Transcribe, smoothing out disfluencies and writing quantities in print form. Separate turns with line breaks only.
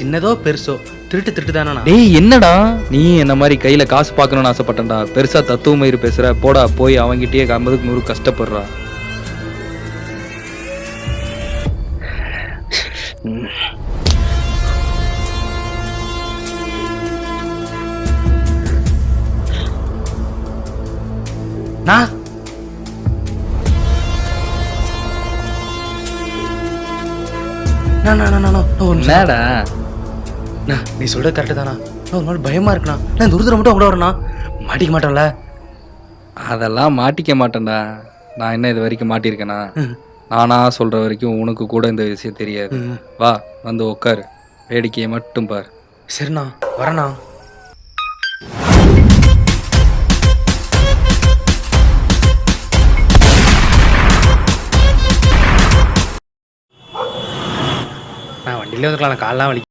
சின்னதோ பெருசோ திருட்டு தானே.
டேய் என்னடா நீ என்ன மாதிரி கையில காசு பார்க்கணும்னு ஆசைப்பட்டேன்டா. பெருசா தத்துவமயிறு பேசுற, போடா போய் அவங்கிட்டயே 50க்கு 100 கஷ்டப்படுறா. என்னடா
நீ சொல்றது கரெக்டு தானா? ஒரு நாள் பயமா இருக்குண்ணா. நான் தூரத்துல மட்டும் கூட வரேண்ணா, மாட்டிக்க மாட்டேன்ல?
அதெல்லாம் மாட்டிக்க மாட்டேன்டா. நான் என்ன இது வரைக்கும் மாட்டிருக்கேனா? நானா சொல்ற வரைக்கும் உனக்கு கூட இந்த விஷயம் தெரியாது. வா வந்து உட்காரு, வேடிக்கையை மட்டும் பார்.
சரிண்ணா, வரேண்ணா. நான் வண்டியிலே வந்துக்கலாம், காலெலாம் வலி.